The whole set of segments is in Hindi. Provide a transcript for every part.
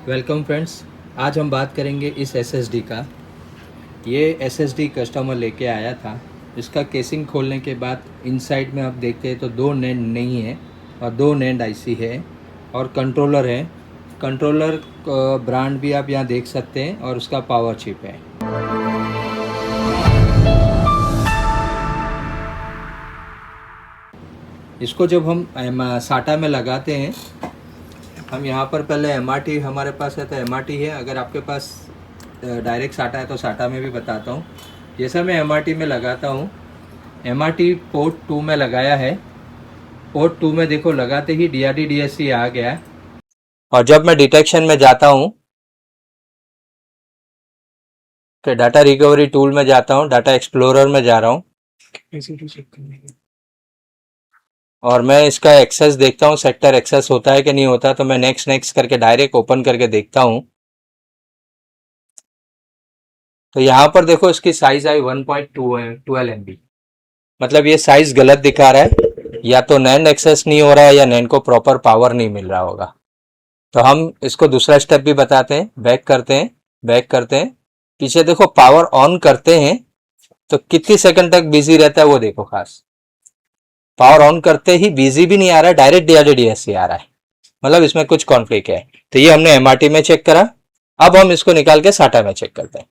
Welcome friends. आज हम बात करेंगे इस एसएसडी का। ये एसएसडी कस्टमर लेके आया था। इसका केसिंग खोलने के बाद इनसाइड में आप देखते हैं तो दो नैंड नहीं है और दो नैंड आईसी है और कंट्रोलर है। कंट्रोलर ब्रांड भी आप यहाँ देख सकते हैं और उसका पावर चिप है। इसको जब हम साटा में लगाते हैं, हम यहाँ पर पहले एमआरटी हमारे पास है तो एमआरटी है। अगर आपके पास डायरेक्ट साटा है तो साटा में भी बताता हूँ। जैसा मैं एमआरटी में लगाता हूँ, एमआरटी पोर्ट 2 में लगाया है। पोर्ट 2 में देखो लगाते ही डीआरडी डीएससी आ गया है। और जब मैं डिटेक्शन में जाता हूँ तो डाटा रिकवरी टूल में जाता हूँ, डाटा एक्सप्लोरर में जा रहा हूँ और मैं इसका एक्सेस देखता हूँ, सेक्टर एक्सेस होता है कि नहीं होता। तो मैं नेक्स्ट नेक्स्ट करके डायरेक्ट ओपन करके देखता हूँ। तो यहाँ पर देखो इसकी साइज आई 1.12 MB। मतलब ये साइज गलत दिखा रहा है, या तो नैंड एक्सेस नहीं हो रहा है या नैंड को प्रॉपर पावर नहीं मिल रहा होगा। तो हम इसको दूसरा स्टेप भी बताते हैं। बैक करते हैं, बैक करते हैं, पीछे देखो पावर ऑन करते हैं तो कितनी सेकंड तक बिजी रहता है वो देखो। खास पावर ऑन करते ही बिजी भी नहीं आ रहा है, डायरेक्ट डीआरडी आ रहा है। मतलब इसमें कुछ कॉन्फ्लिक्ट है। तो ये हमने एमआरटी में चेक करा। अब हम इसको निकाल के साटा में चेक करते हैं।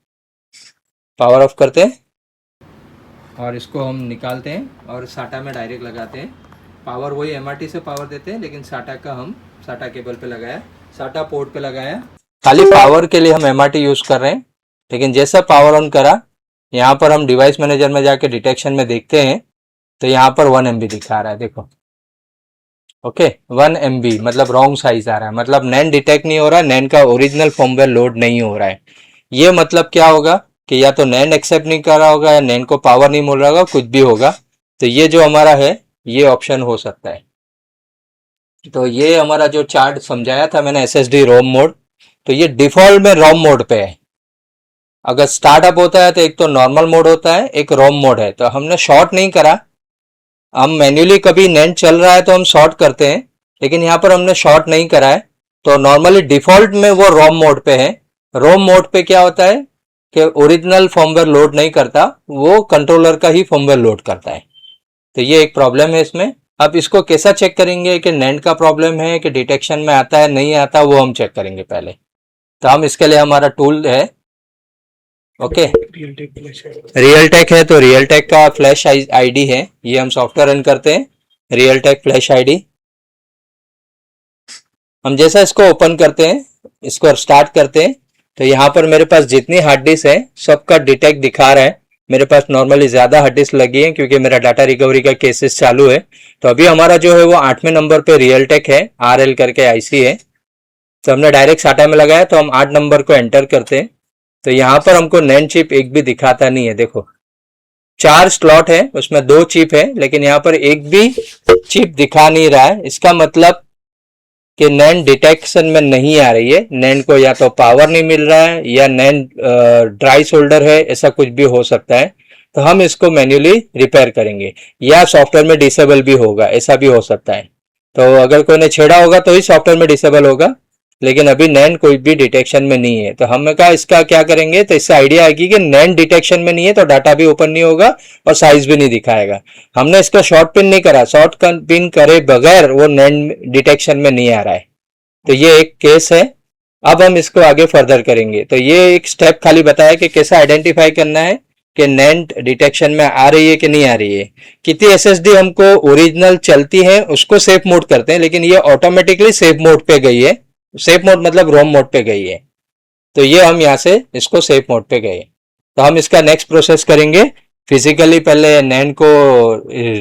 पावर ऑफ करते हैं और इसको हम निकालते हैं और साटा में डायरेक्ट लगाते हैं। पावर वही एमआरटी से पावर देते हैं, लेकिन साटा का हम साटा केबल पे लगाया, साटा पोर्ट पे लगाया। खाली पावर के लिए हम एमआरटी यूज कर रहे हैं। लेकिन जैसा पावर ऑन करा, यहाँ पर हम डिवाइस मैनेजर में जाके डिटेक्शन में देखते हैं तो यहाँ पर 1 MB दिखा रहा है। देखो ओके, 1 MB मतलब रॉन्ग साइज आ रहा है। मतलब नैंड डिटेक्ट नहीं हो रहा है, नैंड का ओरिजिनल फॉर्मवेयर लोड नहीं हो रहा है। ये मतलब क्या होगा कि या तो नैंड एक्सेप्ट नहीं कर रहा होगा या नैंड को पावर नहीं मिल रहा होगा, कुछ भी होगा। तो ये जो हमारा है ये ऑप्शन हो सकता है। तो ये हमारा जो चार्ट समझाया था मैंने एसएसडी रोम मोड, तो ये डिफॉल्ट में रोम मोड पे है। अगर स्टार्टअप होता है तो एक तो नॉर्मल मोड होता है, एक रोम मोड है। तो हमने शॉर्ट नहीं करा। हम मैन्युअली कभी नैंड चल रहा है तो हम शॉर्ट करते हैं, लेकिन यहाँ पर हमने शॉर्ट नहीं करा है। तो नॉर्मली डिफॉल्ट में वो रोम मोड पे है। रोम मोड पे क्या होता है कि ओरिजिनल फॉर्मवेयर लोड नहीं करता, वो कंट्रोलर का ही फॉर्मवेयर लोड करता है। तो ये एक प्रॉब्लम है इसमें। अब इसको कैसा चेक करेंगे कि नैंड का प्रॉब्लम है कि डिटेक्शन में आता है नहीं आता, वो हम चेक करेंगे पहले। तो हम इसके लिए हमारा टूल है ओके, रियल टेक है। तो रियल टेक का फ्लैश आईडी है, ये हम सॉफ्टवेयर रन करते हैं, रियल टेक फ्लैश आईडी। हम जैसा इसको ओपन करते हैं, इसको स्टार्ट करते हैं, तो यहाँ पर मेरे पास जितनी हार्ड डिस्क है सबका डिटेक्ट दिखा रहा है। मेरे पास नॉर्मली ज्यादा हार्ड डिस्क लगी है क्योंकि मेरा डाटा रिकवरी का केसेस चालू है। तो अभी हमारा जो है वो 8वें नंबर पे रियल टेक है, RL करके आईसी है। तो हमने डायरेक्ट साटा में लगाया, तो हम 8 नंबर को एंटर करते हैं। तो यहाँ पर हमको नैंड चिप एक भी दिखाता नहीं है। देखो 4 स्लॉट है, उसमें 2 चिप है, लेकिन यहाँ पर एक भी चिप दिखा नहीं रहा है। इसका मतलब कि नैंड डिटेक्शन में नहीं आ रही है। नैंड को या तो पावर नहीं मिल रहा है या नैंड ड्राई सोल्डर है, ऐसा कुछ भी हो सकता है। तो हम इसको मैन्युअली रिपेयर करेंगे या सॉफ्टवेयर में डिसेबल भी होगा, ऐसा भी हो सकता है। तो अगर कोई ने छेड़ा होगा तो ही सॉफ्टवेयर में डिसेबल होगा, लेकिन अभी नैंड कोई भी डिटेक्शन में नहीं है। तो हमने कहा इसका क्या करेंगे, तो इससे आइडिया आएगी कि नैंड डिटेक्शन में नहीं है तो डाटा भी ओपन नहीं होगा और साइज भी नहीं दिखाएगा। हमने इसका शॉर्ट पिन नहीं करा, शॉर्ट पिन करे बगैर वो नैंड डिटेक्शन में नहीं आ रहा है। तो ये एक केस है। अब हम इसको आगे फर्दर करेंगे। तो ये एक स्टेप खाली बताया कि कैसा आइडेंटिफाई करना है कि नैंड डिटेक्शन में आ रही है कि नहीं आ रही है। कितनी एसएसडी हमको ओरिजिनल चलती है उसको सेफ मोड करते हैं, लेकिन ये ऑटोमेटिकली सेफ मोड पे गई है। सेफ मोड मतलब रोम मोड पे गई है। तो ये हम यहाँ से इसको सेफ मोड पे गए। तो हम इसका नेक्स्ट प्रोसेस करेंगे। फिजिकली पहले नैंड को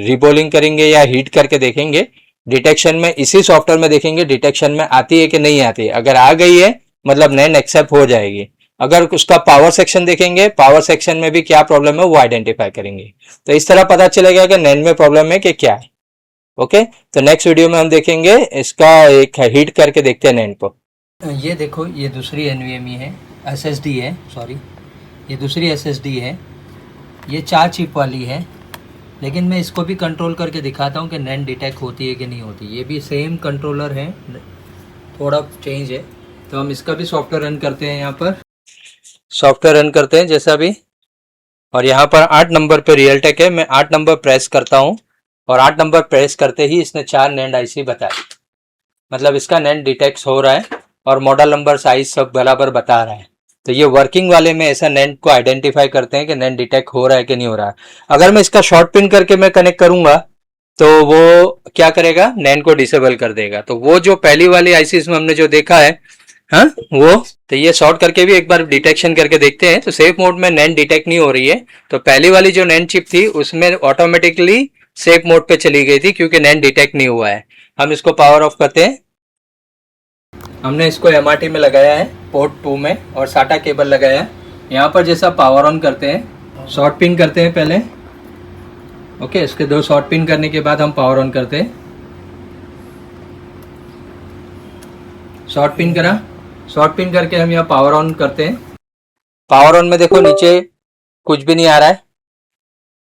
रिबोलिंग करेंगे या हीट करके देखेंगे। डिटेक्शन में इसी सॉफ्टवेयर में देखेंगे डिटेक्शन में आती है कि नहीं आती है। अगर आ गई है मतलब नैंड एक्सेप्ट हो जाएगी। अगर उसका पावर सेक्शन देखेंगे, पावर सेक्शन में भी क्या प्रॉब्लम है वो आइडेंटिफाई करेंगे। तो इस तरह पता चलेगा कि नैंड में प्रॉब्लम है कि क्या है। ओके, तो नेक्स्ट वीडियो में हम देखेंगे इसका एक हीट करके देखते हैं नैंड को। ये देखो, ये दूसरी NVMe है, SSD है, सॉरी ये दूसरी SSD है। ये 4 चिप वाली है, लेकिन मैं इसको भी कंट्रोल करके दिखाता हूँ कि नैंड डिटेक्ट होती है कि नहीं होती। ये भी सेम कंट्रोलर है, थोड़ा चेंज है। तो हम इसका भी सॉफ्टवेयर रन करते हैं। यहाँ पर सॉफ्टवेयर रन करते हैं जैसा भी, और यहाँ पर 8 नंबर पे रियल टेक है। मैं 8 नंबर प्रेस करता हूँ और 8 नंबर प्रेस करते ही इसने 4 नैंड आईसी बताया, मतलब इसका नैंड डिटेक्ट हो रहा है और मॉडल नंबर साइज सब बराबर बता रहा है। तो ये वर्किंग वाले में ऐसा नैंड को आइडेंटिफाई करते हैं कि नैंड डिटेक्ट हो रहा है कि नहीं हो रहा है। अगर मैं इसका शॉर्ट पिन करके मैं कनेक्ट करूंगा तो वो क्या करेगा, नैंड को डिसेबल कर देगा। तो वो जो पहली वाली आईसी में हमने जो देखा है, हाँ वो, तो ये शॉर्ट करके भी एक बार डिटेक्शन करके देखते हैं। तो सेफ मोड में नैंड डिटेक्ट नहीं हो रही है, तो पहली वाली जो नैंड चिप थी उसमें ऑटोमेटिकली सेफ मोड पे चली गई थी क्योंकि नैंड डिटेक्ट नहीं हुआ है। हम इसको पावर ऑफ करते हैं। हमने इसको एमआरटी में लगाया है पोर्ट 2 में और साटा केबल लगाया है। यहाँ पर जैसा पावर ऑन करते हैं, शॉर्ट पिन करते हैं पहले, ओके। इसके 2 शॉर्ट पिन करने के बाद हम पावर ऑन करते हैं। शॉर्ट पिन करा, शॉर्ट पिन करके हम यहाँ पावर ऑन करते हैं। पावर ऑन में देखो नीचे कुछ भी नहीं आ रहा है।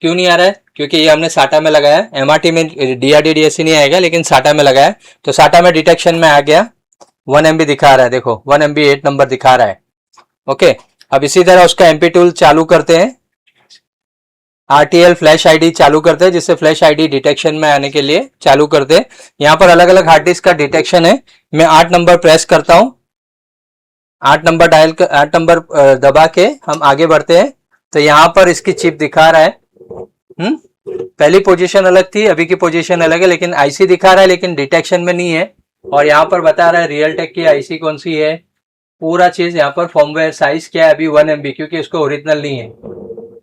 क्यों नहीं आ रहा है? क्योंकि ये हमने साटा में लगाया है। एमआरटी में डीआरडी डीएससी नहीं आएगा, लेकिन साटा में लगाया है। तो साटा में डिटेक्शन में आ गया, 1 MB दिखा रहा है, देखो 1 MB 8 नंबर दिखा रहा है, ओके। अब इसी तरह उसका एमपी टूल चालू करते हैं, आरटीएल फ्लैश आईडी चालू करते हैं, जिससे फ्लैश आईडी डिटेक्शन में आने के लिए चालू करते हैं। यहाँ पर अलग अलग हार्ड डिस्क का डिटेक्शन है। मैं 8 नंबर प्रेस करता हूँ, 8 नंबर डायल कर, 8 नंबर दबा के हम आगे बढ़ते हैं। तो यहाँ पर इसकी चिप दिखा रहा है, पहली पोजीशन अलग थी, अभी की पोजीशन अलग है, लेकिन आईसी दिखा रहा है, लेकिन डिटेक्शन में नहीं है। और यहाँ पर बता रहा है रियल टेक की आईसी कौन सी है, पूरा चीज यहाँ पर फॉर्मवेयर साइज क्या है, अभी 1 MB, क्योंकि इसको ओरिजिनल नहीं है।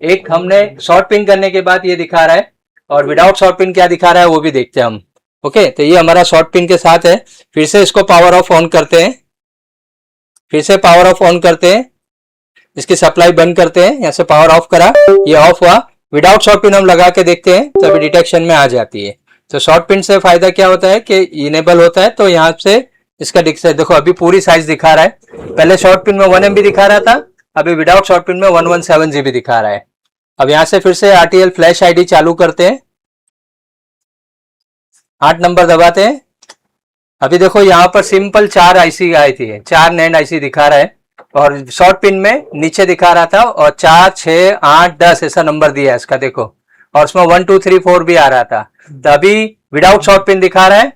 एक हमने शॉर्ट पिन करने के बाद ये दिखा रहा है, और विदाउट शॉर्ट पिन क्या दिखा रहा है वो भी देखते हैं हम, ओके। तो ये हमारा शॉर्ट पिन के साथ है। फिर से इसको पावर ऑफ ऑन करते हैं, फिर से पावर ऑफ ऑन करते हैं, इसकी सप्लाई बंद करते हैं। यहाँ से पावर ऑफ करा, ये ऑफ हुआ। विदाउट शॉर्ट पिन हम लगा के देखते हैं, तभी डिटेक्शन में आ जाती है। तो शॉर्ट पिन से फायदा क्या होता है कि इनेबल होता है, तो यहाँ से इसका देखो अभी पूरी साइज दिखा रहा है। पहले शॉर्ट पिन में 1 MB दिखा रहा था, अभी विदाउट शॉर्ट पिन में 117 GB दिखा रहा है। अब यहाँ से फिर से आरटीएल फ्लैश आईडी चालू करते हैं, 8 नंबर दबाते हैं। अभी देखो यहाँ पर सिंपल 4 आईसी आई थी, 4 नैंड आईसी दिखा रहा है, और शॉर्ट पिन में नीचे दिखा रहा था, और 4, 6, 8, 10 ऐसा नंबर दिया है इसका, देखो। और उसमें 1, 2, 3, 4 भी आ रहा था। तो अभी विदाउट शॉर्ट पिन दिखा रहा है,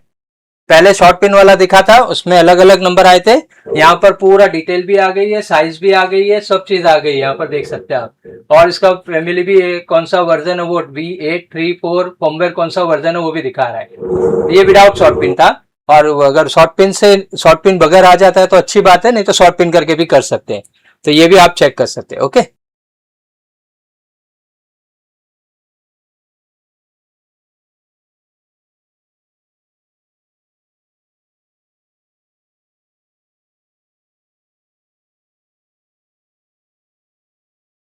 पहले शॉर्ट पिन वाला दिखा था, उसमें अलग अलग नंबर आए थे। यहाँ पर पूरा डिटेल भी आ गई है, साइज भी आ गई है, सब चीज आ गई है, यहाँ पर देख सकते हैं आप। और इसका फैमिली भी कौन सा वर्जन है, वो V834 फॉर्मवेयर कौन सा वर्जन है वो भी दिखा रहा है। ये विदाउट शॉर्ट पिन था, और अगर शॉर्ट पिन बगैर आ जाता है तो अच्छी बात है, नहीं तो शॉर्ट पिन करके भी कर सकते हैं। तो ये भी आप चेक कर सकते हैं, ओके।